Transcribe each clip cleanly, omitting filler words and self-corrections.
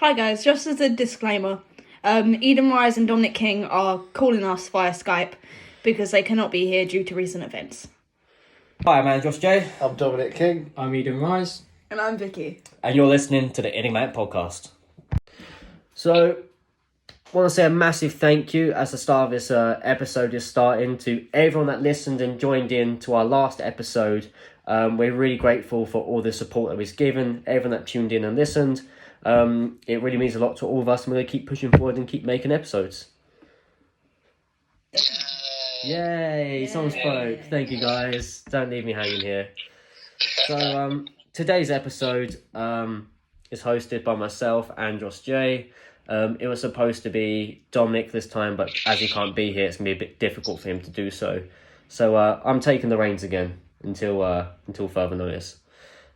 Hi guys, just as a disclaimer, Eden Rise and Dominic King are calling us via Skype because they cannot be here due to recent events. Hi, I'm Josh J. I'm Dominic King. I'm Eden Rise. And I'm Vicky. And you're listening to the Enigmatic podcast. So, I want to say a massive thank you as the start of this episode is starting to everyone that listened and joined in to our last episode. We're really grateful for all the support that was given, everyone that tuned in and listened. It really means a lot to all of us, and we're going to keep pushing forward and keep making episodes. Yay! Someone spoke. Thank you, guys. Don't leave me hanging here. So, today's episode is hosted by myself and Josh J. It was supposed to be Dominic this time, but as he can't be here, it's going to be a bit difficult for him to do so. So, I'm taking the reins again until further notice.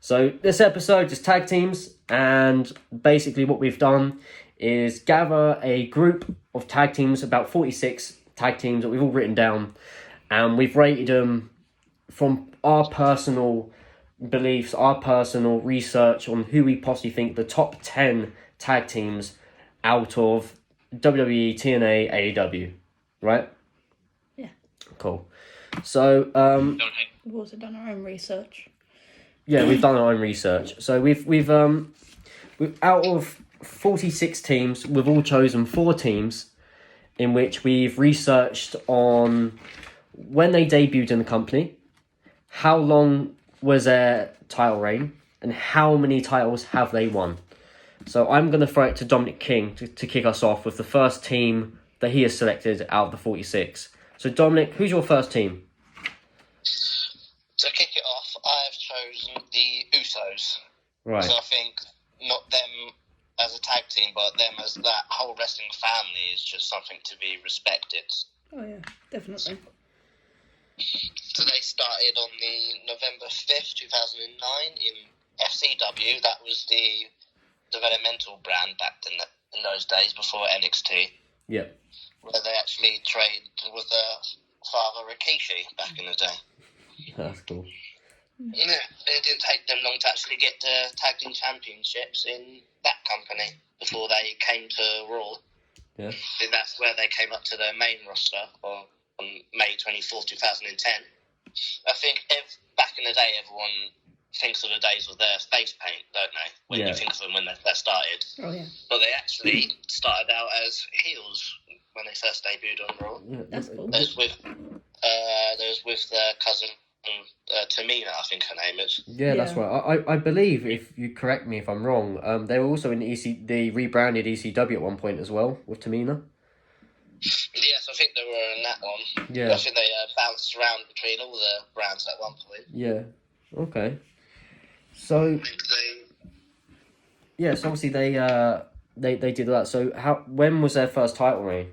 So this episode is tag teams, and basically what we've done is gather a group of tag teams, about 46 tag teams that we've all written down, and we've rated them from our personal beliefs, our personal research on who we possibly think the top 10 tag teams out of WWE, TNA, AEW, right? Yeah. Cool. So, We've also done our own research. Yeah, we've done our own research. So we've out of 46 teams, we've all chosen 4 teams in which we've researched on when they debuted in the company, how long was their title reign, and how many titles have they won. So I'm going to throw it to Dominic King to kick us off with the first team that he has selected out of the 46. So Dominic, who's your first team? To kick it off, I've chosen the Usos. Right. So I think not them as a tag team, but them as that whole wrestling family is just something to be respected. Oh yeah, definitely. So they started on the November 5th, 2009 in FCW. That was the developmental brand back in those days before NXT. Yeah. Where they actually trained with their father Rikishi back in the day. That's cool. Yeah, it didn't take them long to actually get the tag team championships in that company before they came to Raw. Yeah. And that's where they came up to the main roster on May 24th, 2010. I think back in the day, everyone thinks of the days of their face paint, don't they? When you think of them when they first started. Oh yeah. But they actually started out as heels when they first debuted on Raw. Yeah, That's cool. There's with their cousin Tamina, I think her name is. Yeah, that's right. I believe, if you correct me if I'm wrong, they were also in the rebranded ECW at one point as well with Tamina. Yes, I think they were in that one. Yeah. I think they bounced around between all the brands at one point. Yeah. Okay. So yeah, so obviously they did that. So when was their first title reign?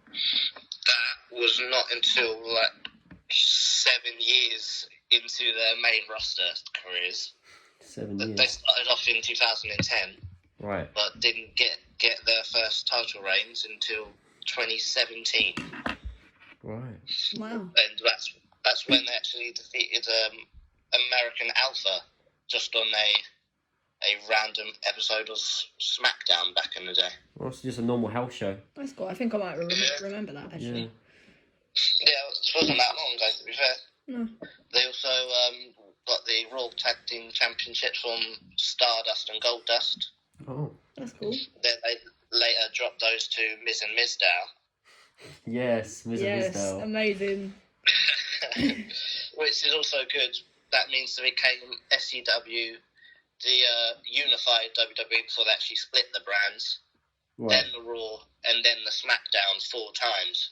That was not until 7 years into their main roster careers. 7 years. They started off in 2010, Right. but didn't get their first title reigns until 2017. Right. Wow. And that's when they actually defeated American Alpha just on a random episode of SmackDown back in the day. Well, it's just a normal house show. That's cool. I think I might remember that actually. Yeah, it wasn't that long ago, to be fair. No. They also got the Raw Tag Team Championships from Stardust and Goldust. Oh. That's cool. Then they later dropped those to Miz and Mizdow. Yes, Miz and Yes, Mizdow. amazing. Which is also good. That means they became SCW, the unified WWE before they actually split the brands. Right. Then the Raw, and then the SmackDown 4 times,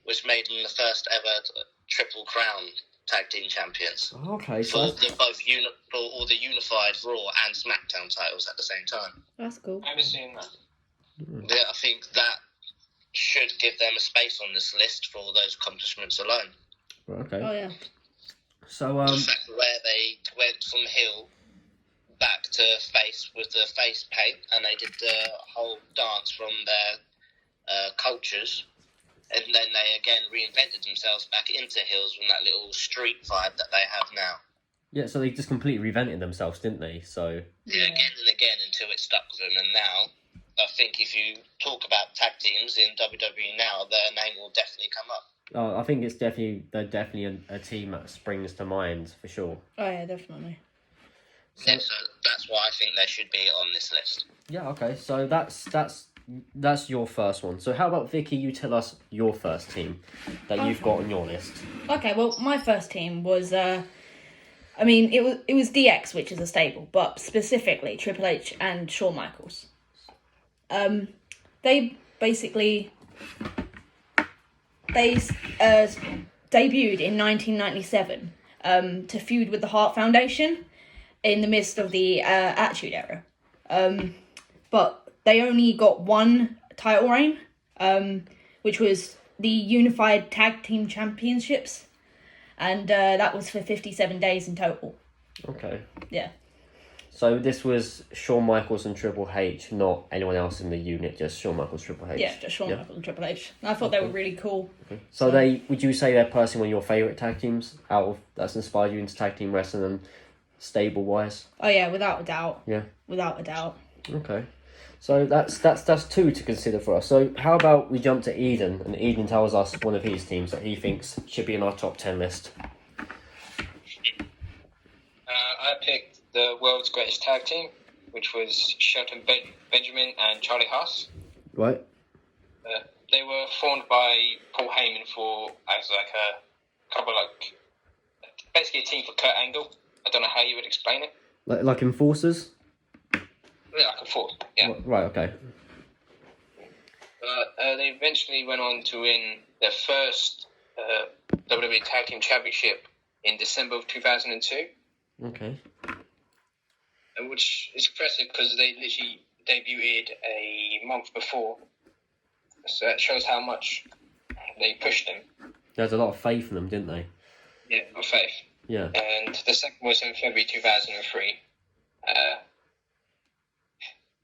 which made them the first ever Triple Crown Tag Team Champions. Okay, For so all the unified Raw and SmackDown titles at the same time. That's cool. I haven't seen that. Yeah, I think that should give them a space on this list for all those accomplishments alone. okay. Oh yeah. So The fact where they went from heel back to face with the face paint, and they did the whole dance from their cultures, and then they again reinvented themselves back into heels with that little street vibe that they have now. Yeah, so they just completely reinvented themselves, didn't they? So Yeah, again and again until it stuck with them, and now I think if you talk about tag teams in WWE now, their name will definitely come up. I think they're definitely a team that springs to mind for sure. Oh yeah, definitely. So that's why I think they should be on this list. Yeah, okay. So that's your first one. So how about Vicky? You tell us your first team that you've got on your list. Okay, well, my first team was, it was DX, which is a stable, but specifically Triple H and Shawn Michaels. They basically debuted in 1997 to feud with the Hart Foundation in the midst of the Attitude Era. But they only got one title reign, which was the Unified Tag Team Championships, and that was for 57 days in total. Okay. Yeah. So this was Shawn Michaels and Triple H, not anyone else in the unit, just Shawn Michaels, Triple H. Yeah, just Shawn Michaels and Triple H. I thought they were really cool. Okay. So would you say they're personally one of your favourite tag teams that's inspired you into tag team wrestling and stable wise? Oh yeah, without a doubt. Yeah. Without a doubt. Okay. So that's two to consider for us. So how about we jump to Eden, and Eden tells us one of his teams that he thinks should be in our top 10 list. I picked the world's greatest tag team, which was Shelton Benjamin and Charlie Haas. Right. They were formed by Paul Heyman as a couple, basically a team for Kurt Angle. I don't know how you would explain it. Like enforcers? Yeah, like a force, yeah. Right, okay. They eventually went on to win their first WWE Tag Team Championship in December of 2002. Okay. Which is impressive because they literally debuted a month before. So it shows how much they pushed them. There's a lot of faith in them, didn't they? Yeah, of faith. Yeah. And the second was in February 2003.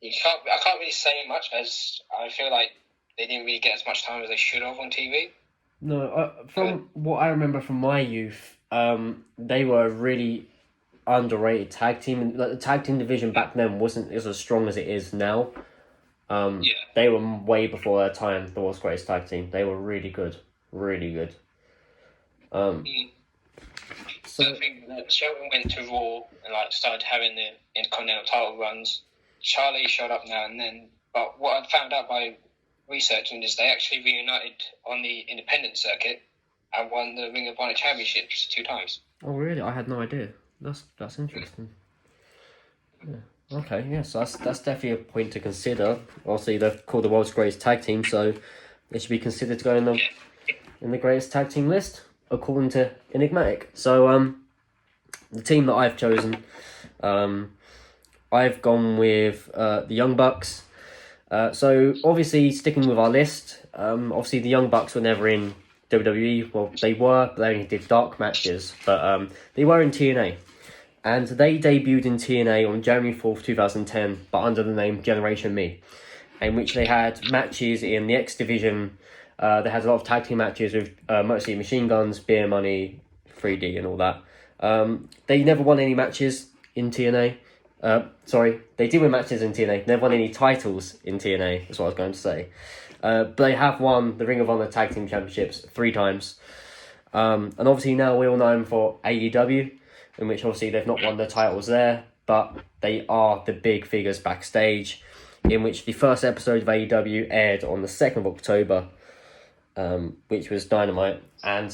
I can't really say much as I feel like they didn't really get as much time as they should have on TV. No, from what I remember from my youth, they were a really underrated tag team. Like, the tag team division back then wasn't as strong as it is now. They were way before their time, the world's greatest tag team. They were really good. Really good. So I think that Shelton went to Raw and started having the Intercontinental title runs. Charlie showed up now and then, but what I found out by researching is they actually reunited on the independent circuit and won the Ring of Honor Championships 2 times. Oh really? I had no idea. That's interesting. Yeah. Okay, yeah, so that's definitely a point to consider. Obviously, they're called the world's greatest tag team, so they should be considered to go in the greatest tag team list, according to Enigmatic. So, the team that I've chosen, I've gone with the Young Bucks. So, obviously, sticking with our list, obviously the Young Bucks were never in WWE. Well, they were, but they only did dark matches, but they were in TNA. And they debuted in TNA on January 4th, 2010, but under the name Generation Me, in which they had matches in the X Division. They had a lot of tag team matches with mostly Machine Guns, Beer Money, 3D and all that. They never won any matches in TNA. They did win matches in TNA. Never won any titles in TNA, that's what I was going to say. But they have won the Ring of Honor Tag Team Championships 3 times. And obviously now we all know them for AEW, in which obviously they've not won the titles there, but they are the big figures backstage, in which the first episode of AEW aired on the 2nd of October, which was Dynamite. And,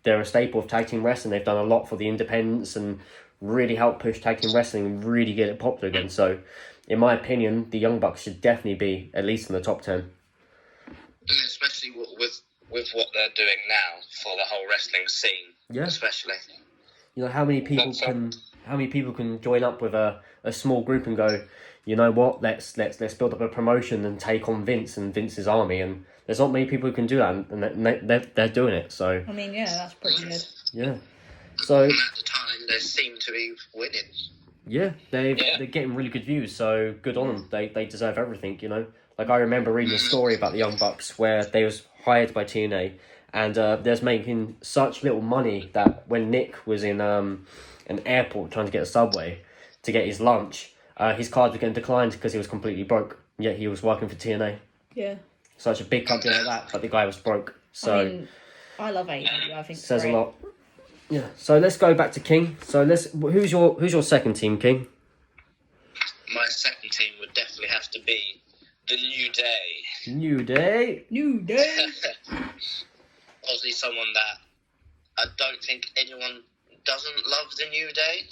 they're a staple of tag team wrestling. They've done a lot for the independents and really helped push tag team wrestling and really get it popular again. So, in my opinion, the Young Bucks should definitely be at least in the top 10. And especially with what they're doing now for the whole wrestling scene, especially. How many people can join up with a small group and go, you know what, let's build up a promotion and take on Vince and Vince's army, and there's not many people who can do that, and they're doing it. So that's pretty good. Yeah. So and at the time they seem to be winning. Yeah, they're getting really good views, so good on them. They deserve everything, Like, I remember reading a story about the Young Bucks where they was hired by TNA, and they're making such little money that when Nick was in an airport trying to get a subway to get his lunch. His card was getting declined because he was completely broke. Yet he was working for TNA. Yeah. Such a big company like that, but the guy was broke. So I mean, I love AEW. I think it's says great. a lot. Yeah. So let's go back to King. So who's your second team, King? My second team would definitely have to be the New Day. New Day. New Day. Obviously, someone that I don't think anyone doesn't love the New Day.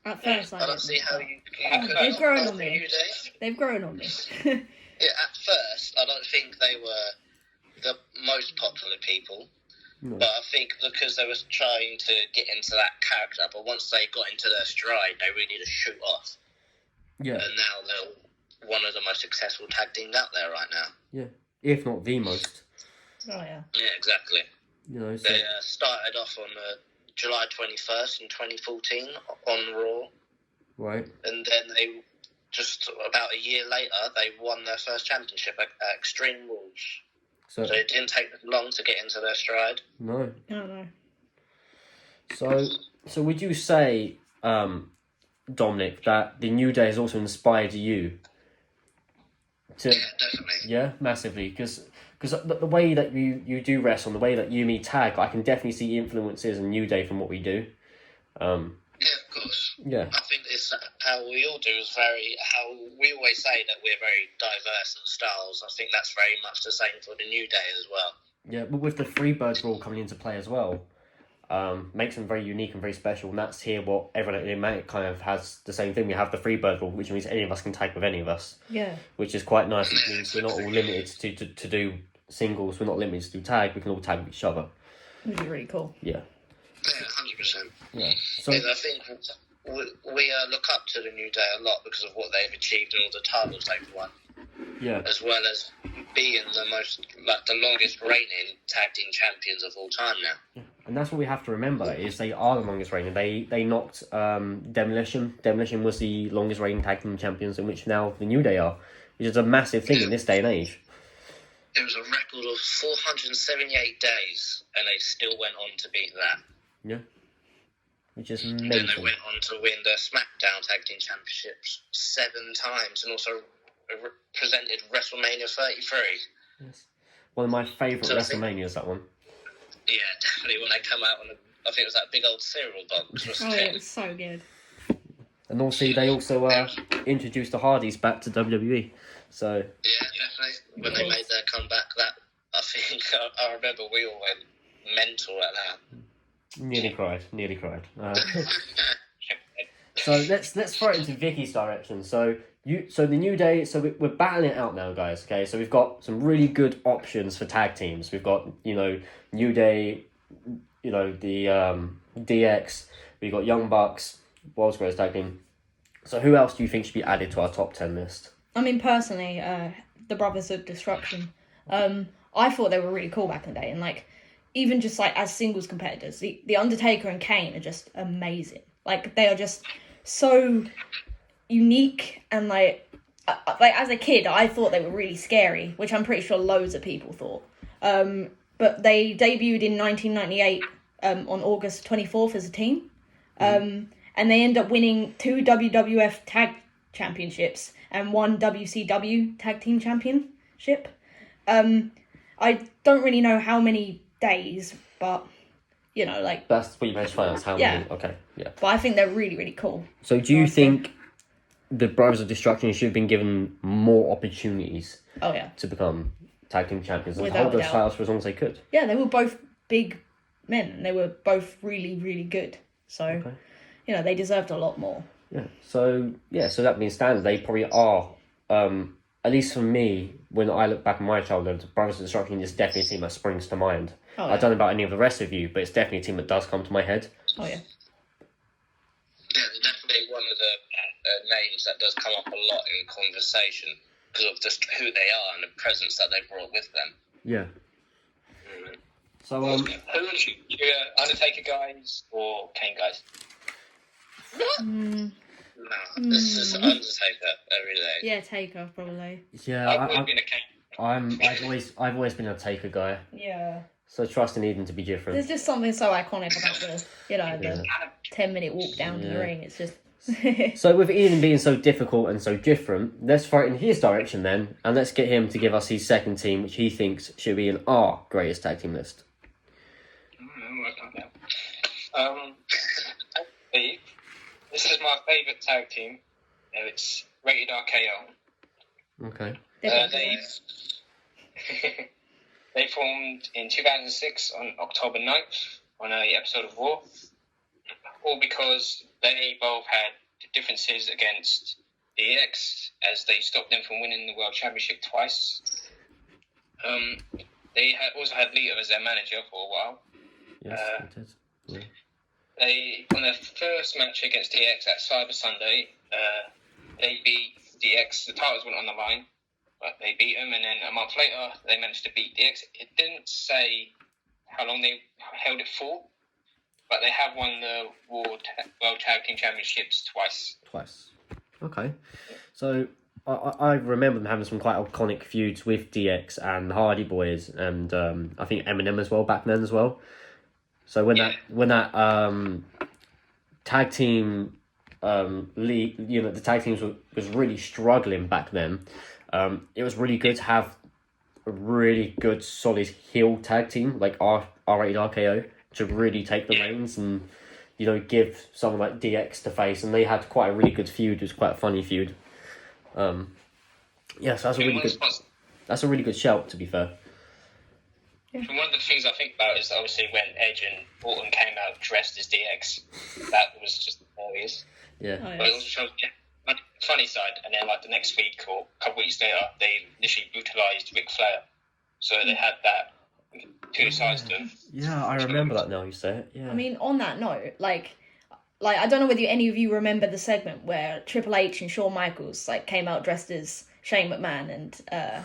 At first, I don't see how you could They've not grown love on the me. New Day. They've grown on me. Yeah, at first, I don't think they were the most popular people. No. But I think because they were trying to get into that character, but once they got into their stride, they really just shoot off. Yeah. And now they're one of the most successful tag teams out there right now. Yeah. If not the most. Oh yeah. Yeah, exactly. You know. So, They started off on July 21st in 2014 on Raw. right. And then they, just about a year later, they won their first championship at Extreme Rules. So So it didn't take them long to get into their stride. no. Oh no. So would you say, Dominic, that the New Day has also inspired you to? Yeah, definitely. Yeah, massively, because the way that you do wrestle, and the way that you and me tag, I can definitely see influences in New Day from what we do. Yeah, of course. Yeah. I think it's how we all do is how we always say that we're very diverse in styles. I think that's very much the same for the New Day as well. Yeah, but with the Freebirds rule coming into play as well, makes them very unique and very special. And that's here what everyone at Enigmatic kind of has the same thing. We have the Freebird rule, which means any of us can tag with any of us. Yeah. Which is quite nice. It means we're not all limited to do singles. We're not limited to do tag. We can all tag with each other. Which is really cool. Yeah. Yeah, 100%. Yeah. So I think we look up to the New Day a lot because of what they've achieved and all the titles they've won, yeah. as well as being the longest reigning tag team champions of all time now. And that's what we have to remember is they are the longest reigning. They knocked Demolition. Demolition was the longest reigning tag team champions, in which now the New Day are, which is a massive thing in this day and age. It was a record of 478 days, and they still went on to beat that. Yeah. Which is And then amazing. they went on to win the SmackDown Tag Team Championships 7 times, and also presented WrestleMania 33. Yes. One of my favourite So I think- WrestleManias, that one. Yeah, definitely when they come out on I think it was that big old cereal box. Oh yeah, it was so good. And also, they also introduced the Hardys back to WWE. So, Yeah, definitely. When they made their comeback, that I think I remember we all went mental at that. nearly cried. So let's throw it into Vicky's direction. So the New Day. So we're battling it out now, guys. Okay, so we've got some really good options for tag teams. We've got New Day, the DX. We've got Young Bucks, World's Greatest Tag Team. So who else do you think should be added to our top 10 list? I mean, personally, the Brothers of Destruction. I thought they were really cool back in the day, and even just as singles competitors, the Undertaker and Kane are just amazing. They are just so unique, and as a kid, I thought they were really scary, which I'm pretty sure loads of people thought. But they debuted in 1998 on August 24th as a team, and they end up winning 2 WWF Tag Championships and 1 WCW Tag Team Championship. I don't really know how many days, but That's what you managed to find out. How many? Okay, yeah. but I think they're really, really cool. So do you think the Brothers of Destruction should have been given more opportunities Oh yeah, to become tag team champions and Without hold a those doubt. titles for as long as they could? yeah, they were both big men, and they were both really, really good. So Okay. they deserved a lot more. Yeah. So that being standard, they probably are. At least for me, when I look back at my childhood, Brothers of Destruction is definitely a team that springs to mind. Oh, I yeah. don't know about any of the rest of you, but it's definitely a team that does come to my head. Oh yeah. Yeah, they're definitely one of the names that does come up a lot in conversation because of just who they are and the presence that they brought with them. Yeah. So Who would you Undertaker guys or Kane guys? No, this is Undertaker every day. Yeah, Taker probably. yeah, I've always been a Kane. I've always been a Taker guy. Yeah. So trust in Eden to be different. There's just something so iconic about the, the 10-minute walk down to the ring. It's just... So with Eden being so difficult and so different, let's throw it in his direction then, and let's get him to give us his second team, which he thinks should be in our greatest tag team list. This is my favourite tag team. It's rated RKO. Okay. They formed in 2006 on October 9th on an episode of Raw, all because they both had differences against DX, as they stopped them from winning the World Championship twice. They also had Lita as their manager for a while. Yes, it did. Yeah. They, on their first match against DX at Cyber Sunday, they beat DX. The titles went on the line, but they beat them, and then a month later, they managed to beat DX. It didn't say how long they held it for, but they have won the World Tag Team Championships twice. Okay. So I remember them having some quite iconic feuds with DX and the Hardy Boys, and I think Eminem as well back then as well. So when that tag team league, the tag teams was really struggling back then. It was really good to have a really good solid heel tag team like R-rated RKO to really take the reins and give someone like DX to face, and they had quite a really good feud. It was quite a funny feud. So that's a really good shout, to be fair. Yeah. One of the things I think about is obviously when Edge and Orton came out dressed as DX, that was just hilarious. Yeah. Oh, yes. But it also shows the funny side, and then like the next week or a couple weeks later, they literally brutalised Ric Flair. So they had that two sides to them. Yeah, I remember that now you say it. Yeah. I mean, on that note, like I don't know whether any of you remember the segment where Triple H and Shawn Michaels came out dressed as Shane McMahon and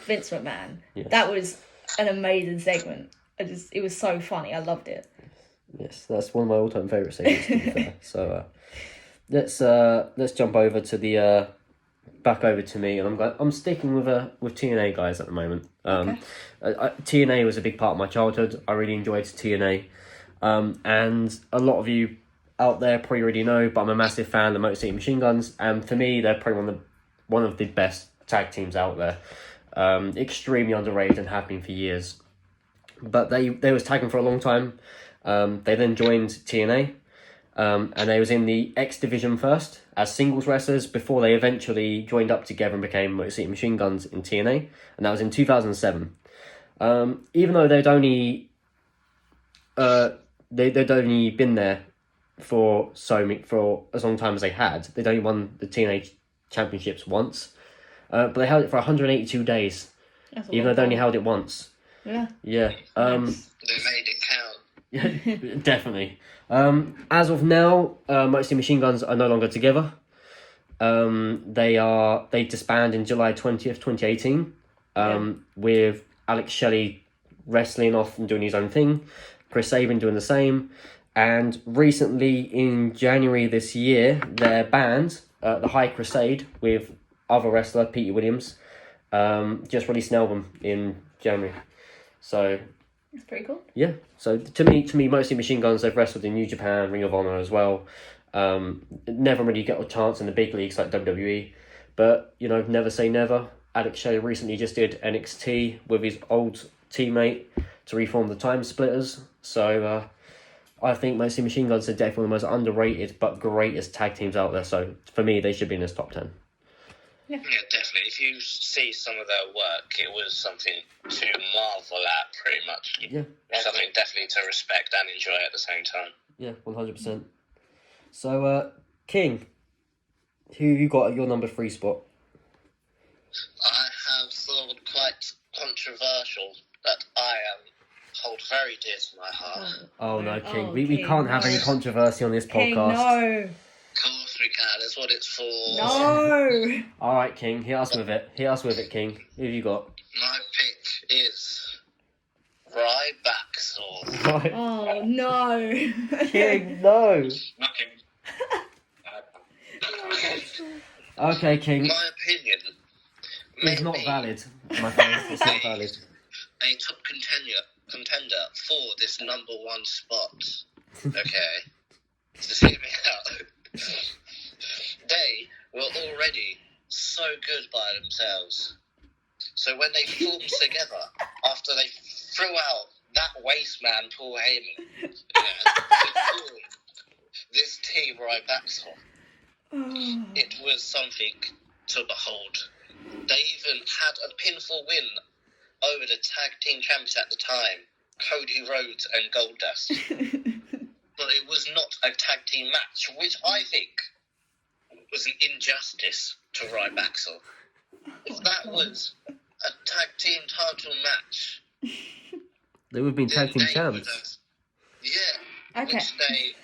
Vince McMahon. Yes. That was an amazing segment. It was so funny. I loved it. Yes, that's one of my all-time favourite segments, to be fair. So let's jump over to the back over to me, and I'm sticking with TNA guys at the moment. TNA was a big part of my childhood. I really enjoyed TNA, and a lot of you out there probably already know, but I'm a massive fan of the Motor City Machine Guns, and for me, they're probably one of the best tag teams out there. Extremely underrated and have been for years. But they was tagging for a long time. They then joined TNA, and they was in the X Division first as singles wrestlers before they eventually joined up together and became Motor City Machine Guns in TNA, and that was in 2007. Even though they'd only been there for as long time as they had, they'd only won the TNA championships once. But they held it for 182 days, even though they only held it once. Yeah. Yeah. They made it count. Yeah, definitely. As of now, Motor City Machine Guns are no longer together. They disbanded in July 20th, 2018, with Alex Shelley wrestling off and doing his own thing, Chris Sabin doing the same, and recently in January this year, their band, the High Crusade, with other wrestler Petey Williams, just released an album in January. So that's pretty cool. Yeah. So to me, mostly Machine Guns. They've wrestled in New Japan, Ring of Honor as well. Never really got a chance in the big leagues like WWE, but never say never. Alex Shelley recently just did NXT with his old teammate to reform the Time Splitters. So I think mostly Machine Guns are definitely the most underrated but greatest tag teams out there. So for me, they should be in this top 10. Yeah, definitely. If you see some of their work, it was something to marvel at, pretty much. Yeah. Something definitely to respect and enjoy at the same time. Yeah, 100%. So, King, who you got at your number 3 spot? I have thought quite controversial that I hold very dear to my heart. Oh no, King. We can't have any controversy on this King, podcast. no. Of course we can, that's what it's for. No. Alright, King, hit us with it. Hit us with it, King. Who have you got? My pick is Ryback. Right. Oh no. King, no. Nothing. Okay, King. My opinion. It's not valid, my friend. It's not valid. A top contender for this number one spot. Okay, just hear me out. They were already so good by themselves. So when they formed together, after they threw out that waste man, Paul Heyman, to form this team right back on, it was something to behold. They even had a pinfall win over the tag team champions at the time, Cody Rhodes and Goldust. But it was not a tag team match, which I think was an injustice to Ryback. If that was a tag team title match, They would have been tag team they would champs. have, Okay. which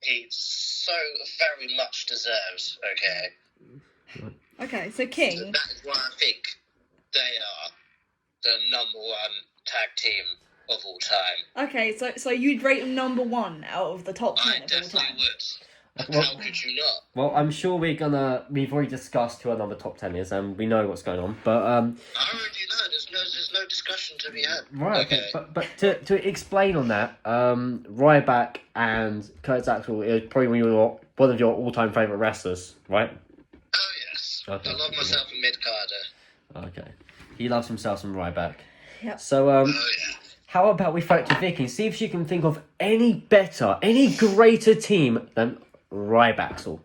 he so very much deserves. Okay. Okay, so So King. that is why I think they are the number one tag team of all time. Okay, so you'd rate them number one out of the top 10 I of all definitely time. would. Well- How could you not? Well, I'm sure we've already discussed who our number top 10 is, and we know what's going on. But I already know. There's no discussion to be had. right, okay. But to explain on that, Ryback and Kurt Axel is probably one of your all-time favorite wrestlers, right? Oh yes. Okay. I love myself a mid-carder. Okay. He loves himself some Ryback. Yep. So Oh yeah. how about we throw it to Vicky and see if she can think of any better, any greater team than Ryback.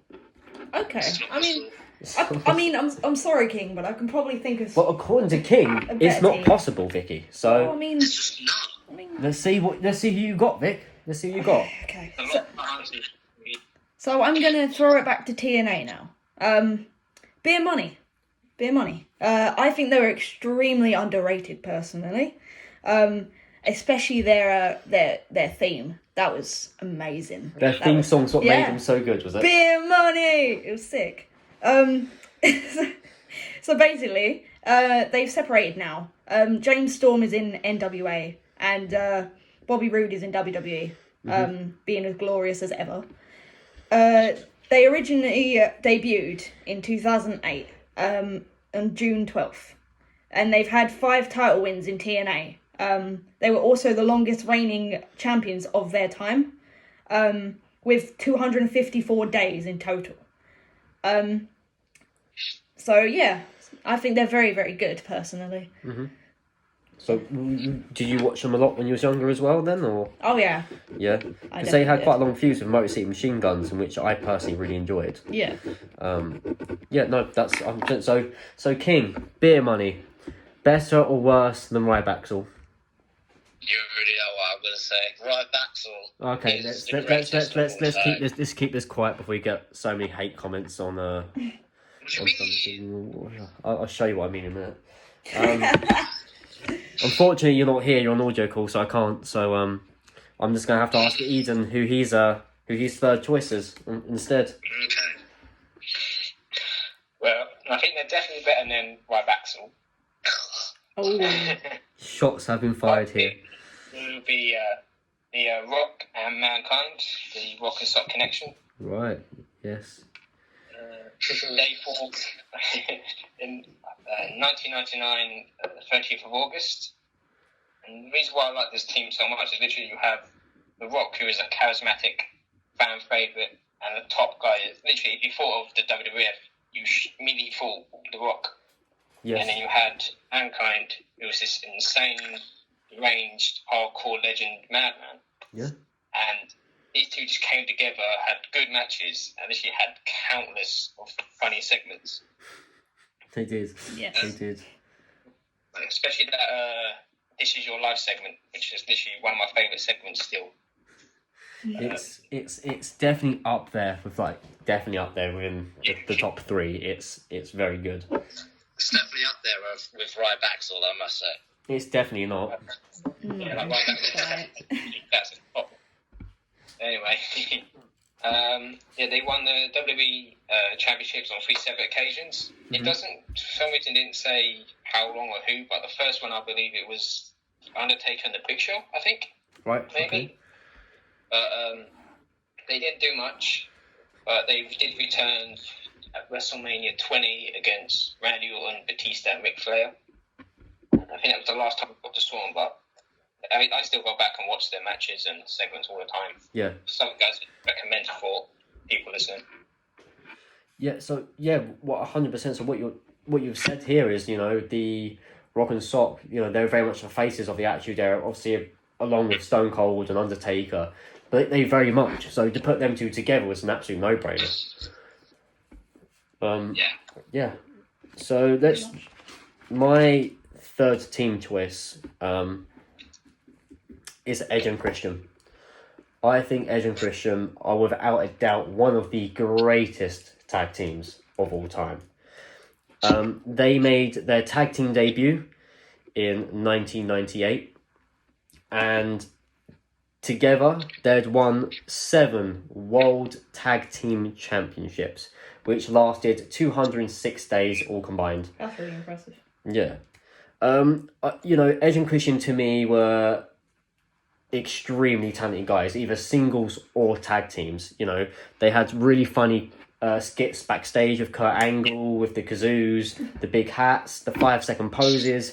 Okay, I mean, I'm sorry, King, but I can probably think of. Well, according to King, A it's better not team. possible, Vicky. Well, So I mean, It's just not. let's see who you got, Vic. Let's see who you got. Okay. A lot of answers. So I'm gonna throw it back to TNA now. Beer Money. I think they were extremely underrated personally. Especially their theme. That was amazing. Their That theme was- song's what made yeah. them so good, was it? Beer Money. It was sick. So basically, they've separated now. James Storm is in NWA and Bobby Roode is in WWE, being as glorious as ever. They originally debuted in 2008 on June 12th, and they've had 5 title wins in TNA. They were also the longest reigning champions of their time, with 254 days in total. So yeah, I think they're very, very good personally. So did you watch them a lot when you was younger as well then, or Oh yeah, yeah? I Because they had definitely quite long feuds with Motor City Machine Guns, in which I personally really enjoyed. yeah. Yeah, no, that's so King, Beer Money, better or worse than Ryback? You already know what I'm gonna say. Ryback. Okay, let's keep this quiet before we get so many hate comments on What do you mean? something. I'll show you what I mean in a minute. Unfortunately, you're not here. You're on audio call, so I can't. So I'm just gonna have to ask Eden who his third choice is instead. Okay. Well, I think they're definitely better than Ryback. Oh, Shots have been fired here. It would be the Rock and Mankind, the Rock and Sock connection. Right. Yes. They formed in 1999, the 30th of August. And the reason why I like this team so much is literally you have The Rock, who is a charismatic fan favourite and a top guy. Literally, if you thought of the WWF, you immediately thought The Rock. Yes. And then you had Mankind, who was this insane, ranged, hardcore legend madman. Yeah. And these two just came together, had good matches, and literally had countless of funny segments. They did. yes. They did. Especially that This Is Your Life segment, which is literally one of my favourite segments still. It's definitely up there within the top 3. It's very good. It's definitely up there with Ryback, I must say. It's definitely not. Yeah, like Ryback, that's a top. Anyway, they won the WWE championships on 3 separate occasions. It doesn't, for some reason, didn't say how long or who, but the first one I believe it was Undertaker and the Big Show, I think, Right. maybe. Okay. But they didn't do much, but they did return at WrestleMania 20 against Randy Orton, Batista, and Ric Flair. I think that was the last time I got to saw them, but I still go back and watch their matches and segments all the time. Yeah. Some guys recommend for people listening. Yeah. So yeah, 100%. So what you've said here is, you know, the Rock and Sock, you know, they're very much the faces of the Attitude Era, obviously along with Stone Cold and Undertaker, but they very much. So to put them two together was an absolute no-brainer. Yeah. So my third team choice is Edge and Christian. I think Edge and Christian are without a doubt one of the greatest tag teams of all time. They made their tag team debut in 1998, and together they'd won 7 World Tag Team Championships, which lasted 206 days all combined. That's really impressive. Yeah. You know, Edge and Christian to me were extremely talented guys, either singles or tag teams. You know, they had really funny skits backstage with Kurt Angle, with the kazoos, the big hats, the 5-second poses.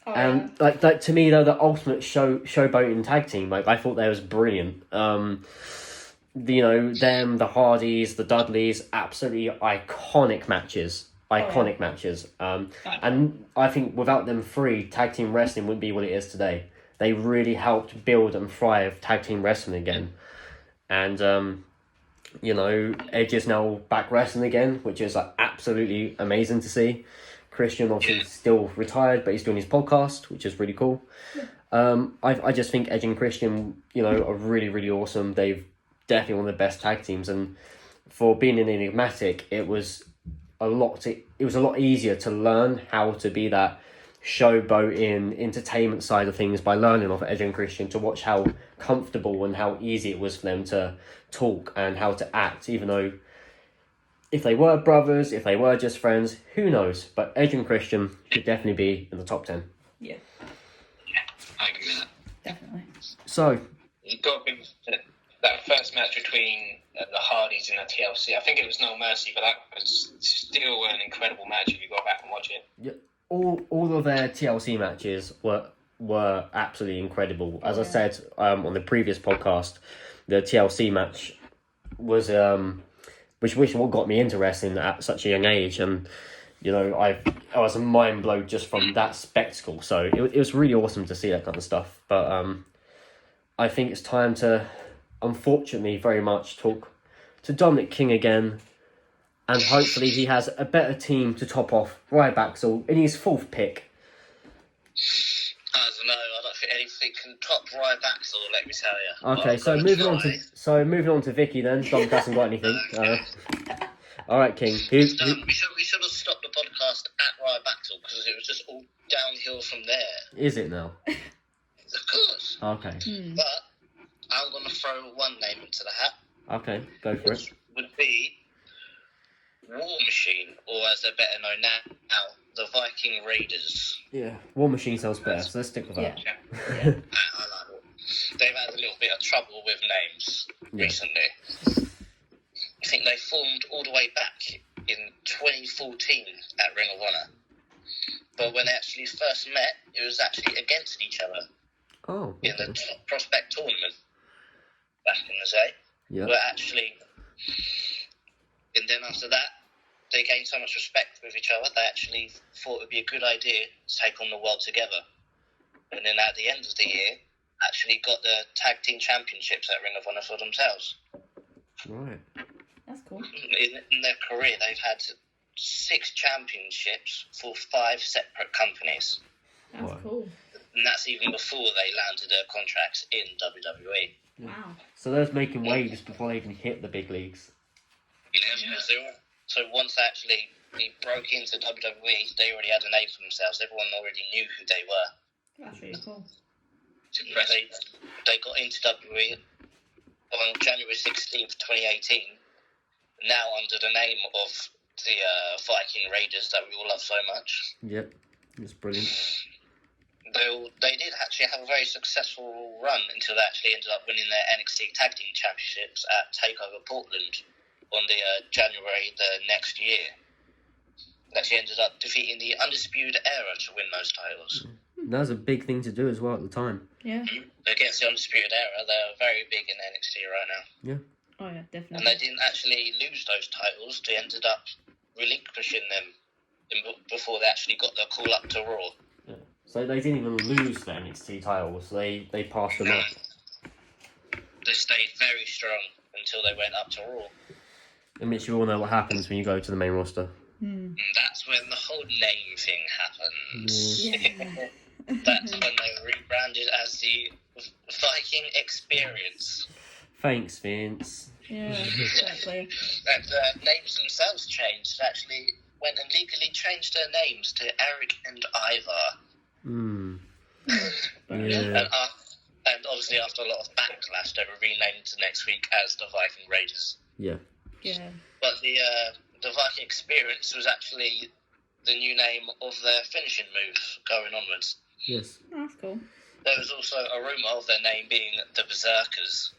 And like to me, they're the ultimate showboating tag team. Like, I thought they was brilliant. You know, them, the Hardys, the Dudleys, absolutely iconic matches. Matches. And I think without them three, tag team wrestling wouldn't be what it is today. They really helped build and thrive tag team wrestling again. And, you know, Edge is now back wrestling again, which is absolutely amazing to see. Christian obviously still retired, but he's doing his podcast, which is really cool. I just think Edge and Christian, you know, are really, really awesome. They've definitely one of the best tag teams, and for being an Enigmatic, it was a lot easier to learn how to be that showboating entertainment side of things by learning off Edge and Christian, to watch how comfortable and how easy it was for them to talk and how to act, even though if they were brothers, if they were just friends, who knows? But Edge and Christian should definitely be in the top 10. Yeah. I agree with that. Definitely. So, You've got to give that first match between the Hardys and the TLC. I think it was No Mercy, but that was still an incredible match if you go back and watch it. yeah, all of their TLC matches were absolutely incredible. As I said on the previous podcast, the TLC match was which what got me into wrestling at such a young age, and you know I was mind blown just from that spectacle. So it was really awesome to see that kind of stuff. But I think it's time to, unfortunately, very much talk to Dominic King again, and hopefully he has a better team to top off Ryback in his 4th pick. I don't know. I don't think anything can top Ryback, let me tell you. Okay, so moving on to Vicky then. Dom hasn't got anything. All right, King. We should have stopped the podcast at Ryback because it was just all downhill from there. Is it now? Of course. Okay. But I'm going to throw one name into the hat. Okay, go for it. Would be War Machine, or as they're better known now, the Viking Raiders. Yeah, War Machine sounds better, so let's stick with that. Yeah. I like it. They've had a little bit of trouble with names recently. I think they formed all the way back in 2014 at Ring of Honor. But when they actually first met, it was actually against each other in the top prospect tournament back in the day. Yeah. But actually, and then after that, they gained so much respect with each other, they actually thought it would be a good idea to take on the world together. And then at the end of the year, actually got the tag team championships at Ring of Honor for themselves. Right. That's cool. In their career, they've had 6 championships for 5 separate companies. That's cool. And that's even before they landed their contracts in WWE. Yeah. Wow. So they're making waves before they even hit the big leagues. So once they broke into WWE, they already had a name for themselves. Everyone already knew who they were. That's really cool. They got into WWE on January 16th, 2018, now under the name of the Viking Raiders that we all love so much. Yep, it's brilliant. They did actually have a very successful run until they actually ended up winning their NXT Tag Team Championships at TakeOver Portland on the January the next year. They actually ended up defeating the Undisputed Era to win those titles. That was a big thing to do as well at the time. Yeah. Against the Undisputed Era, they're very big in NXT right now. Yeah. Oh yeah, definitely. And they didn't actually lose those titles. They ended up relinquishing them before they actually got their call up to Raw. Yeah. So they didn't even lose the NXT titles. They passed them up. They stayed very strong until they went up to Raw. In which you all know what happens when you go to the main roster. And that's when the whole name thing happens. Yeah. That's when they were rebranded as the Viking Experience. Thanks, Vince. Yeah, exactly. And the names themselves changed. They actually went and legally changed their names to Eric and Ivar. Yeah. And obviously after a lot of backlash, they were renamed next week as the Viking Raiders. Yeah. Yeah. But the Viking Experience was actually the new name of their finishing move going onwards. Yes. Oh, that's cool. There was also a rumour of their name being the Berserkers.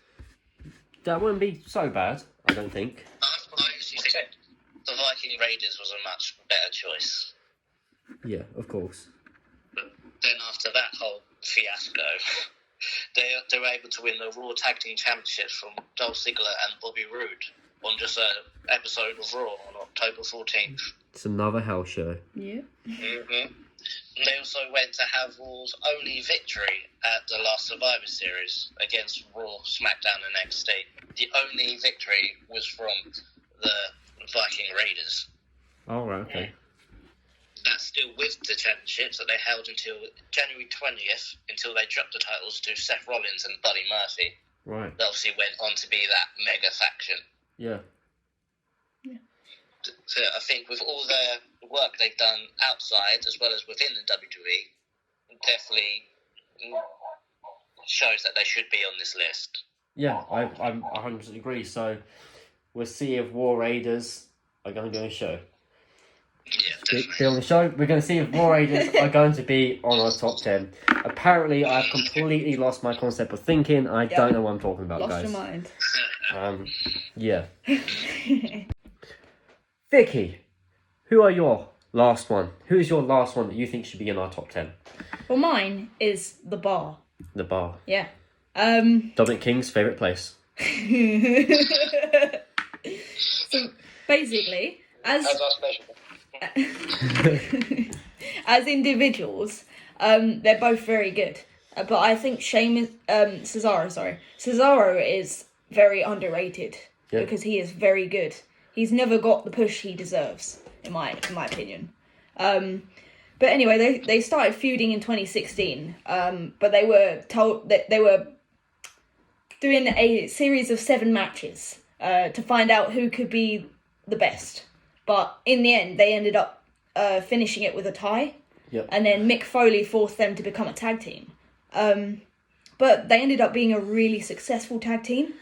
That wouldn't be so bad, I don't think. I actually think the Viking Raiders was a much better choice. Yeah, of course. But then after that whole fiasco, they were able to win the Raw Tag Team Championships from Dolph Ziggler and Bobby Roode on just an episode of Raw on October 14th. It's another hell show. Yeah. Mm-hmm. And they also went to have Raw's only victory at the last Survivor Series against Raw, SmackDown and NXT. The only victory was from the Viking Raiders. Oh, right, okay. That's still with the championships that they held until January 20th, until they dropped the titles to Seth Rollins and Buddy Murphy. Right. They obviously went on to be that mega faction. Yeah. So I think with all the work they've done outside as well as within the WWE, definitely shows that they should be on this list. Yeah, I'm 100% agree. So we'll see if War Raiders are going to go on the show. Yeah, Be on the show. We're going to see if War Raiders are going to be on our top 10. Apparently, I've completely lost my concept of thinking. I don't know what I'm talking about, Lost guys. your mind. Yeah. Vicky, who are your last one? Who's your last one that you think should be in our top 10? Well, mine is the bar. The bar. Yeah. Dominic King's favourite place. So basically, as our special. as individuals, they're both very good. But I think Cesaro is very underrated because he is very good. He's never got the push he deserves, in my opinion. But anyway, they started feuding in 2016. But they were told that they were doing a series of 7 matches to find out who could be the best. But in the end, they ended up finishing it with a tie. Yep. And then Mick Foley forced them to become a tag team. But they ended up being a really successful tag team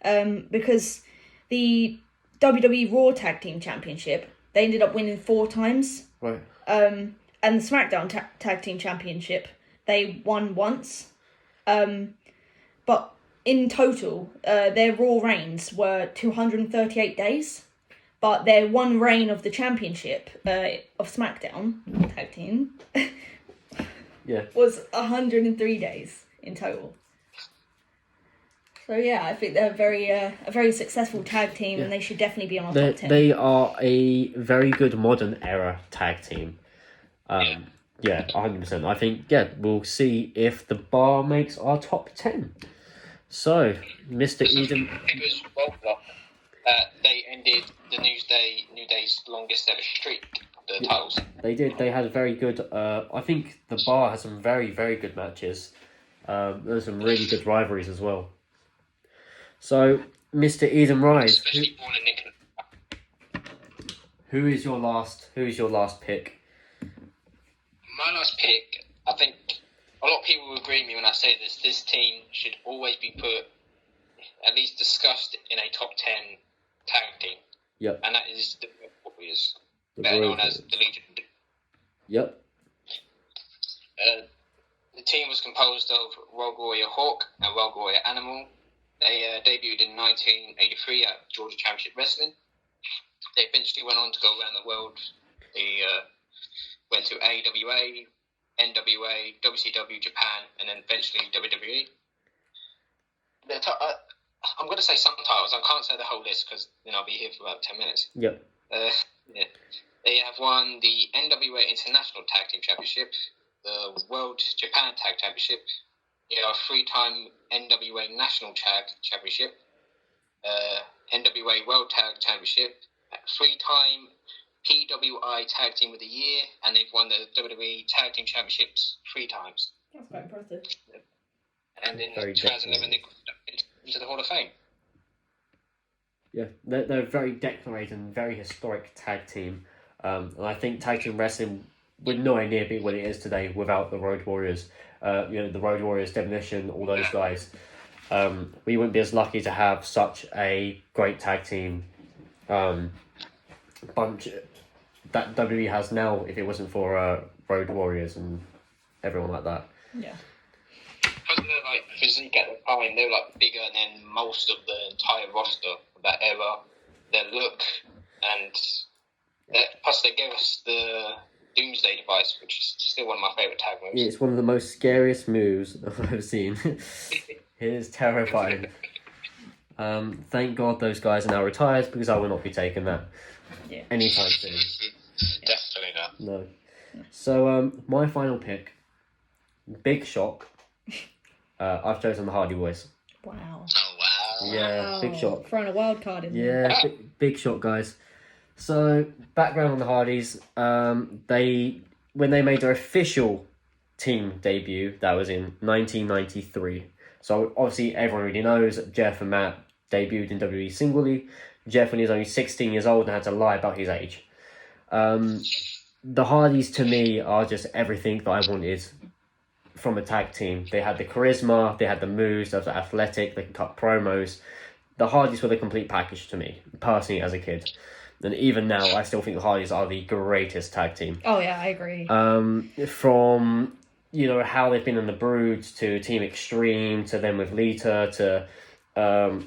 because the WWE Raw Tag Team Championship, they ended up winning 4 times. Right. And the SmackDown Tag Team Championship, they won once. But in total, their Raw reigns were 238 days. But their one reign of the championship of SmackDown Tag Team was 103 days in total. So yeah, I think they're a very successful tag team, and they should definitely be on our top 10. They are a very good modern era tag team. Yeah, 100%. I think we'll see if the bar makes our top 10. So, Mr. Eden. It was well, they ended the New Day's longest ever streak. The titles. They did. They had a very good. I think the bar has some very, very good matches. There's some really good rivalries as well. So, Mr. Eden Rise, Especially Braun and Nick. who is your last pick? My last pick, I think a lot of people will agree with me when I say this. This team should always be put, at least discussed, in a top 10 tag team. Yep. And that is the Warriors, The better known Warriors. as the Legion. Yep. The team was composed of Rogue Warrior Hawk and Rogue Warrior Animal. They debuted in 1983 at Georgia Championship Wrestling. They eventually went on to go around the world. They went to AWA, NWA, WCW, Japan, and then eventually WWE. I'm going to say some titles. I can't say the whole list because then I'll be here for about 10 minutes. Yep. Yeah. They have won the NWA International Tag Team Championship, the World Japan Tag Championship, a 3-time NWA National Tag Championship, NWA World Tag Championship, 3-time PWI Tag Team of the Year, and they've won the WWE Tag Team Championships 3 times. That's quite impressive. And in Very 2011, they got into the Hall of Fame. Yeah, they're a very decorated and very historic tag team. And I think tag team wrestling would nowhere near be what it is today without the Road Warriors. The Road Warriors, Demolition, all those guys. We wouldn't be as lucky to have such a great tag team bunch that WWE has now if it wasn't for Road Warriors and everyone like that. Yeah. Because they're physique at the time, they were bigger than most of the entire roster of that era. Their look, and plus they gave us the Doomsday device, which is still one of my favourite tag moves. Yeah, it's one of the most scariest moves I've seen. It is terrifying. Thank God those guys are now retired because I will not be taking that anytime soon. Definitely not. No. So my final pick, big shock. I've chosen the Hardy Boys. Wow. Oh, wow. Yeah, big shock. Throwing a wild card in Yeah, there. big shock, guys. So background on the Hardys, when they made their official team debut, that was in 1993. So obviously everyone already knows Jeff and Matt debuted in WWE singly. Jeff when he was only 16 years old and had to lie about his age. The Hardys to me are just everything that I wanted from a tag team. They had the charisma, they had the moves, they were athletic, they could cut promos. The Hardys were the complete package to me, personally as a kid. And even now, I still think the Hardys are the greatest tag team. Oh yeah, I agree. From how they've been in the Brood to Team Extreme to then with Lita to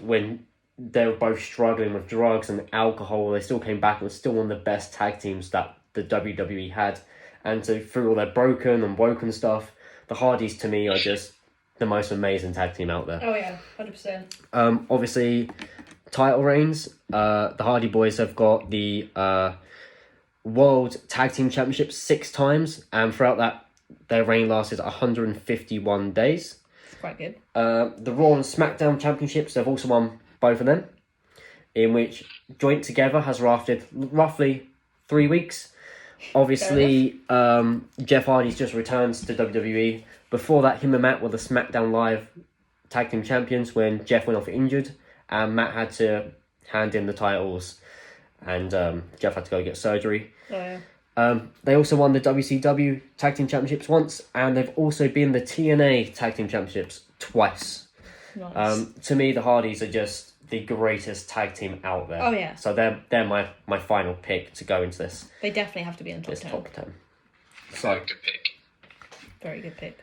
when they were both struggling with drugs and alcohol, they still came back and were still one of the best tag teams that the WWE had. And so through all their broken and woken stuff, the Hardys to me are just the most amazing tag team out there. Oh yeah, 100%. Obviously, title reigns. The Hardy Boys have got the World Tag Team Championship 6 times, and throughout that, their reign lasted 151 days. It's quite good. The Raw and SmackDown Championships, they've also won both of them, in which joint together has lasted roughly 3 weeks. Obviously, Jeff Hardy's just returned to WWE. Before that, him and Matt were the SmackDown Live Tag Team Champions when Jeff went off injured, and Matt had to hand in the titles, and Jeff had to go get surgery. Oh, yeah. They also won the WCW Tag Team Championships once, and they've also been the TNA Tag Team Championships twice. Nice. To me, the Hardys are just the greatest tag team out there. Oh, yeah. So they're my final pick to go into this. They definitely have to be in the This top 10. top 10. So, Good pick. Very good pick.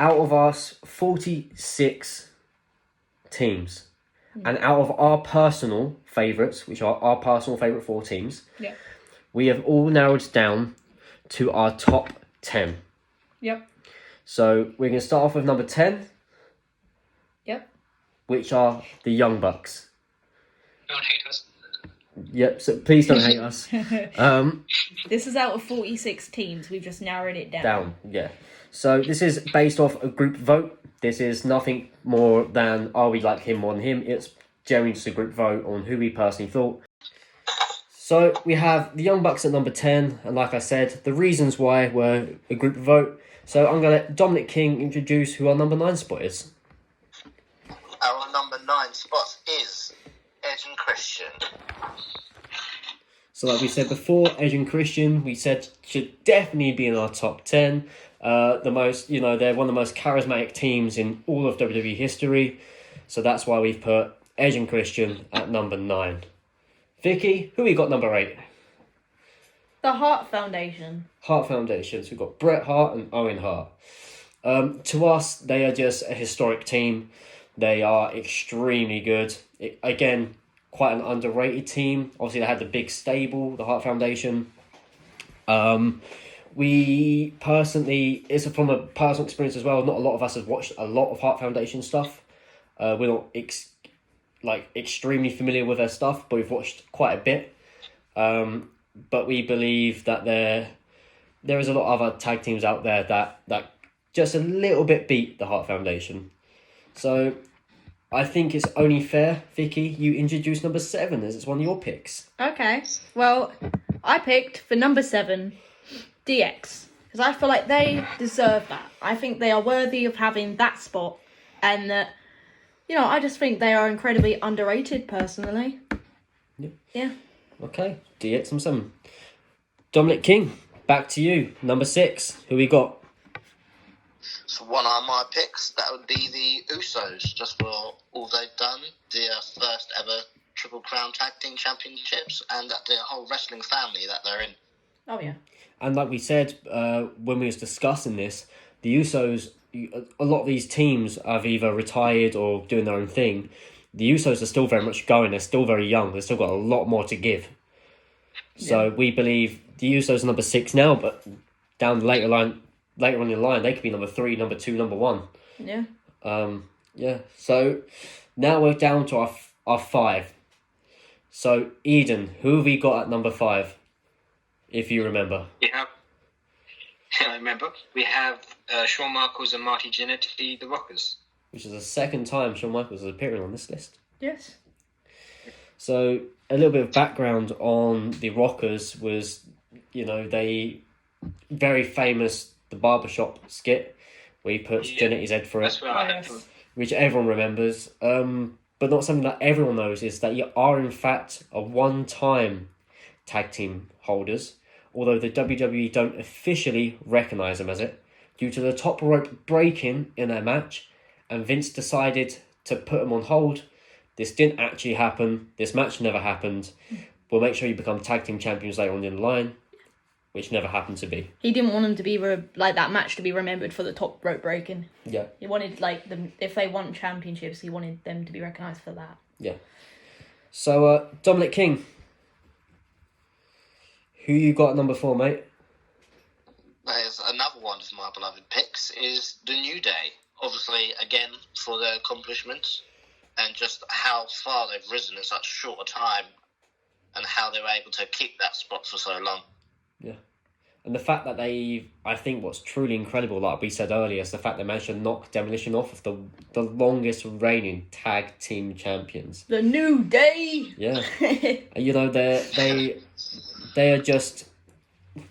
out of us 46 teams, and out of our personal favourites, which are our personal favourite 4 teams, Yep. we have all narrowed down to our top 10. Yep. So we're going to start off with number 10, Yep. which are the Young Bucks. Don't hate us. Yep, so please don't hate us. This is out of 46 teams. We've just narrowed it down. Down, yeah. So this is based off a group vote. This is nothing more than, we like him more than him. It's generally just a group vote on who we personally thought. So we have the Young Bucks at number 10, and like I said, the reasons why were a group vote. So I'm going to let Dominic King introduce who our number 9 spot is. Our number 9 spot is Edge and Christian. So like we said before, Edge and Christian, we said should definitely be in our top 10. They're one of the most charismatic teams in all of WWE history. So that's why we've put Edge and Christian at number 9. Vicky, who we got number 8? The Hart Foundation. Hart Foundations. We've got Bret Hart and Owen Hart. To us, they are just a historic team. They are extremely good. Again, quite an underrated team. Obviously, they had the big stable, the Hart Foundation. we personally, it's from a personal experience as well. Not a lot of us have watched a lot of Heart Foundation stuff. We're not extremely familiar with their stuff, but we've watched quite a bit. But we believe that there is a lot of other tag teams out there that just a little bit beat the Heart Foundation. So I think it's only fair, Vicky, you introduce number 7 as it's one of your picks. Okay. Well, I picked for number 7, DX. Because I feel like they deserve that. I think they are worthy of having that spot. And that, I just think they are incredibly underrated, personally. Yeah. Okay, DX number 7. Dominic King, back to you. Number 6, who we got? So one of my picks, that would be the Usos, just for all they've done, the first ever Triple Crown Tag Team Championships, and that the whole wrestling family that they're in. Oh, yeah. And like we said when we was discussing this, the Usos, a lot of these teams have either retired or doing their own thing. The Usos are still very much going. They're still very young. They've still got a lot more to give. So we believe the Usos are number 6 now, but down later on in the line, they could be number 3, number 2, number 1. Yeah. So now we're down to our 5. So Eden, who have we got at number 5? If you remember. I remember. We have Shawn Michaels and Marty Jannetty, the Rockers. Which is the second time Shawn Michaels is appearing on this list. Yes. So a little bit of background on the Rockers was, they very famous the barbershop skit where he puts Jannetty's head for it. That's right. Which everyone remembers. But not something that everyone knows is that you are in fact a one-time tag team holders, although the WWE don't officially recognise them as it, due to the top rope breaking in their match, and Vince decided to put them on hold. This didn't actually happen. This match never happened. We'll make sure you become tag team champions later on in the line, which never happened to be. He didn't want them to be that match to be remembered for the top rope breaking. Yeah. He wanted them, if they won championships, he wanted them to be recognised for that. Yeah. So Dominic King, who you got at number 4, mate? There's another one of my beloved picks is the New Day. Obviously, again, for their accomplishments and just how far they've risen in such a short time and how they were able to keep that spot for so long. Yeah. And the fact that I think what's truly incredible, like we said earlier, is the fact they managed to knock Demolition off of the longest reigning tag team champions. The New Day! Yeah. They are just,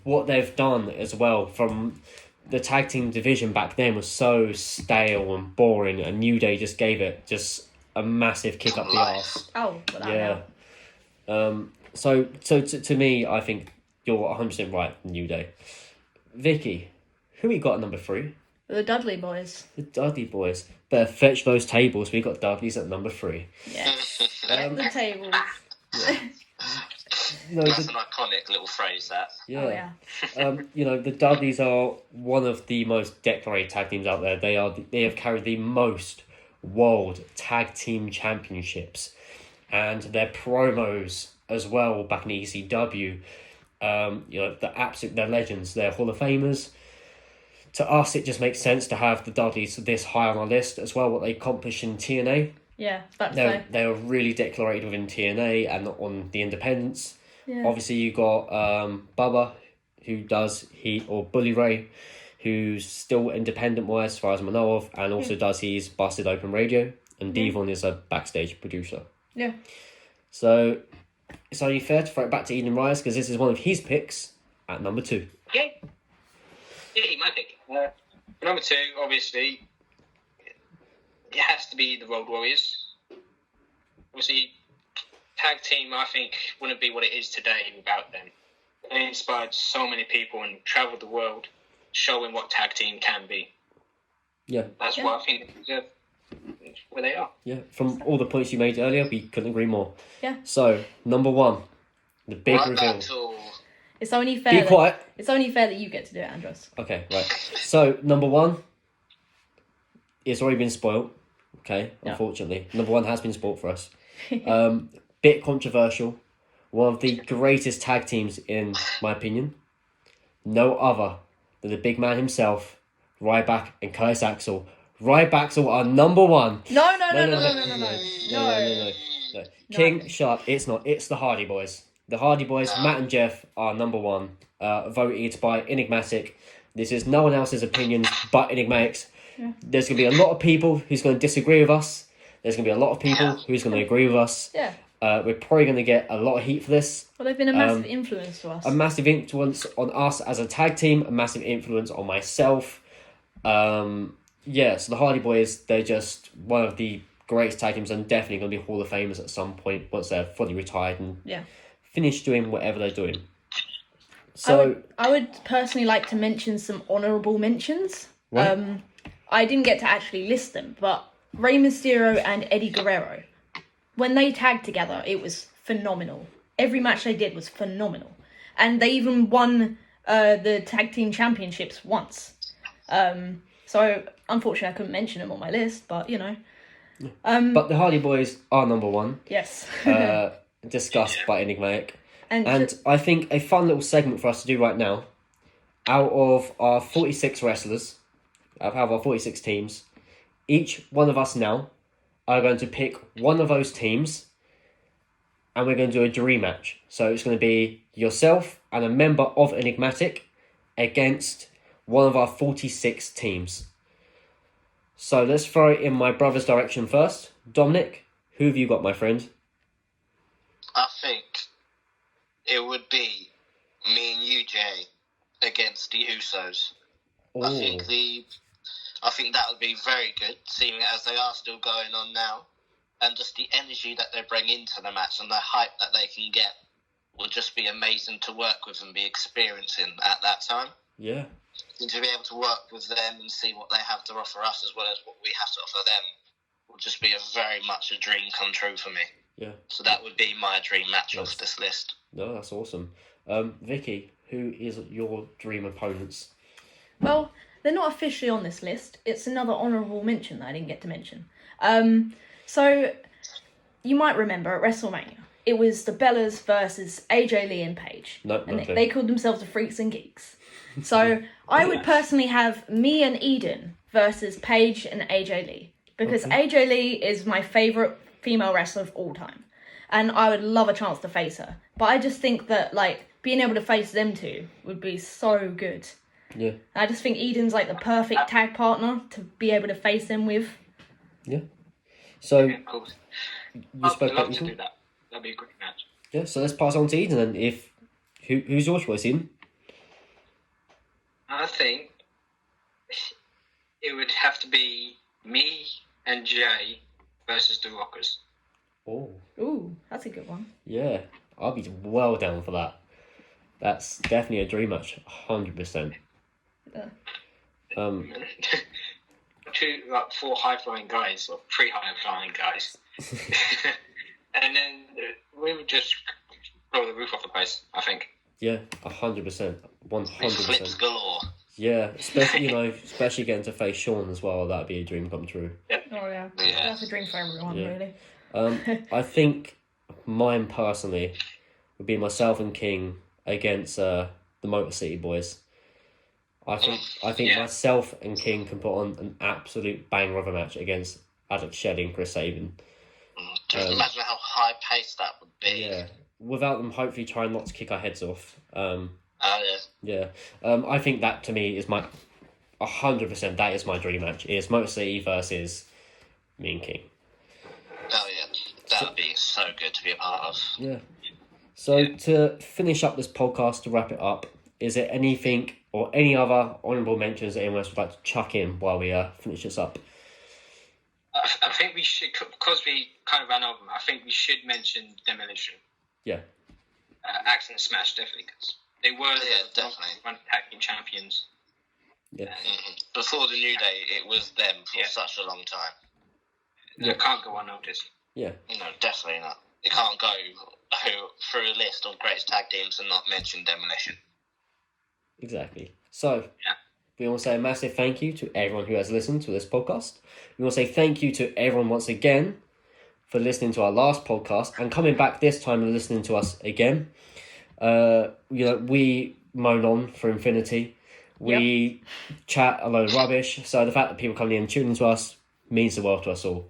what they've done as well from the tag team division back then was so stale and boring, and New Day just gave it just a massive kick up the arse. Oh, without doubt. So to me, I think you're 100% right, New Day. Vicky, who we got at number 3? The Dudley Boys. The Dudley Boys. Better fetch those tables. We got Dudleys at number 3. Yeah. The tables. That's an iconic little phrase, that. Yeah. Oh, yeah. The Dudleys are one of the most decorated tag teams out there. They have carried the most world tag team championships, and their promos as well back in ECW. They're legends. They're Hall of Famers. To us, it just makes sense to have the Dudleys this high on our list as well. What they accomplished in TNA. Yeah, that's right. They were really decorated within TNA and on the independents. Yeah. Obviously, you got Bubba, who does Bully Ray, who's still independent-wise, as far as I know of, and also does his Busted Open Radio. And Devon is a backstage producer. Yeah. So it's only fair to throw it back to Eden Rice because this is one of his picks at number 2. Yeah, my pick. Number 2, obviously, it has to be the Road Warriors. Obviously, tag team, I think, wouldn't be what it is today without them. They inspired so many people and travelled the world showing what tag team can be. Yeah. That's why I think they deserve where they are. Yeah, from all the points you made earlier, we couldn't agree more. Yeah. So, number 1, the big reveal. It's only fair. Be quiet. It's only fair that you get to do it, Andros. Okay, right. So, number 1, it's already been spoilt. Okay, unfortunately. Number 1 has been spoilt for us. Bit controversial. One of the greatest tag teams, in my opinion. no other than the big man himself, Ryback and Curtis Axel. Ryback are number one. No. King, shut up. It's not. It's the Hardy Boys. The Hardy Boys, Matt and Jeff, are number one. Voted by Enigmatic. This is no one else's opinions but Enigmatic's. Yeah. There's going to be a lot of people who's going to disagree with us. There's going to be a lot of people who's going to agree with us. Yeah. We're probably going to get a lot of heat for this. Well, they've been a massive influence to us. A massive influence on us as a tag team. A massive influence on myself. So the Hardy Boys, they're just one of the greatest tag teams and definitely going to be Hall of Famers at some point once they're fully retired and finish doing whatever they're doing. So I would personally like to mention some honourable mentions. Right. I didn't get to actually list them, but Rey Mysterio and Eddie Guerrero, when they tagged together, it was phenomenal. Every match they did was phenomenal. And they even won the tag team championships once. So, unfortunately, I couldn't mention them on my list, but, you know. But the Hardy Boys are number one. Yes. Discussed by Enigmatic. And I think a fun little segment for us to do right now, out of our 46 wrestlers, out of our 46 teams, each one of us now are going to pick one of those teams and we're going to do a dream match. So it's going to be yourself and a member of Enigmatic against one of our 46 teams. So let's throw it in my brother's direction first. Dominic, who have you got, my friend? I think it would be me and you, Jay, against the Usos. Ooh. I think that would be very good, seeing as they are still going on now, and just the energy that they bring into the match and the hype that they can get will just be amazing to work with and be experiencing at that time. Yeah. And to be able to work with them and see what they have to offer us as well as what we have to offer them will just be very much a dream come true for me. Yeah. So that would be my dream match off this list. No, that's awesome. Vicky, who is your dream opponents? well, they're not officially on this list. It's another honourable mention that I didn't get to mention. So, you might remember at WrestleMania, it was the Bellas versus AJ Lee and Paige. No, and okay. they called themselves the Freaks and Geeks. So, I would personally have me and Eden versus Paige and AJ Lee. Because AJ Lee is my favourite female wrestler of all time. And I would love a chance to face her. But I just think that, being able to face them two would be so good. Yeah. I just think Eden's the perfect tag partner to be able to face them with. Yeah. So, Yeah, of course. you I'd spoke love about to do that. That'd be a great match. Yeah, so let's pass on to Eden then. Who's your choice, Eden? I think it would have to be me and Jay versus the Rockers. Oh. Ooh, that's a good one. Yeah, I'll be well down for that. That's definitely a dream match, 100%. Two, 4 high-flying guys, or 3 high-flying guys. And then we would just blow the roof off the place, I think. Yeah, 100%, 100%. Flips galore. Yeah, especially getting to face Sean as well. That'd be a dream come true. Oh yeah, Yeah. that's a dream for everyone, Yeah. really. I think mine personally would be myself and King against the Motor City Boys. I think myself and King can put on an absolute banger of a match against Alex Shelley and Chris Sabin. Just imagine how high-paced that would be. Yeah, without them hopefully trying not to kick our heads off. Yeah. I think that to me is my 100%. That is my dream match. It's Motor City versus me and King. Oh, yeah. That would be so good to be a part of. Yeah. So to finish up this podcast, to wrap it up, is there anything or any other honourable mentions that anyone else would like to chuck in while we finish this up? I think we should, because we kind of ran over them, I think we should mention Demolition. Yeah. Axe and Smash, definitely, because they were definitely one tag team champions. Yeah. Before the New Day, it was them for such a long time. They can't go unnoticed. Yeah. No, definitely not. You can't go through a list of greatest tag teams and not mention Demolition. Exactly. So, we want to say a massive thank you to everyone who has listened to this podcast. We want to say thank you to everyone once again for listening to our last podcast and coming back this time and listening to us again. We moan on for infinity. We chat a load of rubbish. So the fact that people coming in and tuning to us means the world to us all.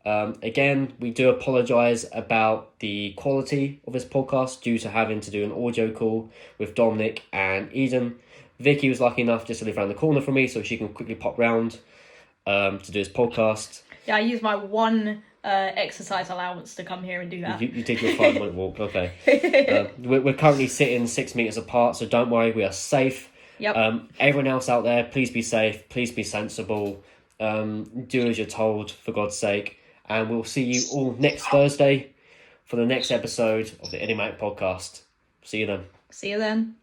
Again, we do apologise about the quality of this podcast due to having to do an audio call with Dominic and Eden. Vicky was lucky enough just to live around the corner from me, so she can quickly pop round to do this podcast. Yeah, I used my one exercise allowance to come here and do that. You did your 5-minute walk, okay. We're currently sitting 6 metres apart, so don't worry, we are safe. Yep. Everyone else out there, please be safe, please be sensible, do as you're told, for God's sake. And we'll see you all next Thursday for the next episode of the Enigmatic podcast. See you then. See you then.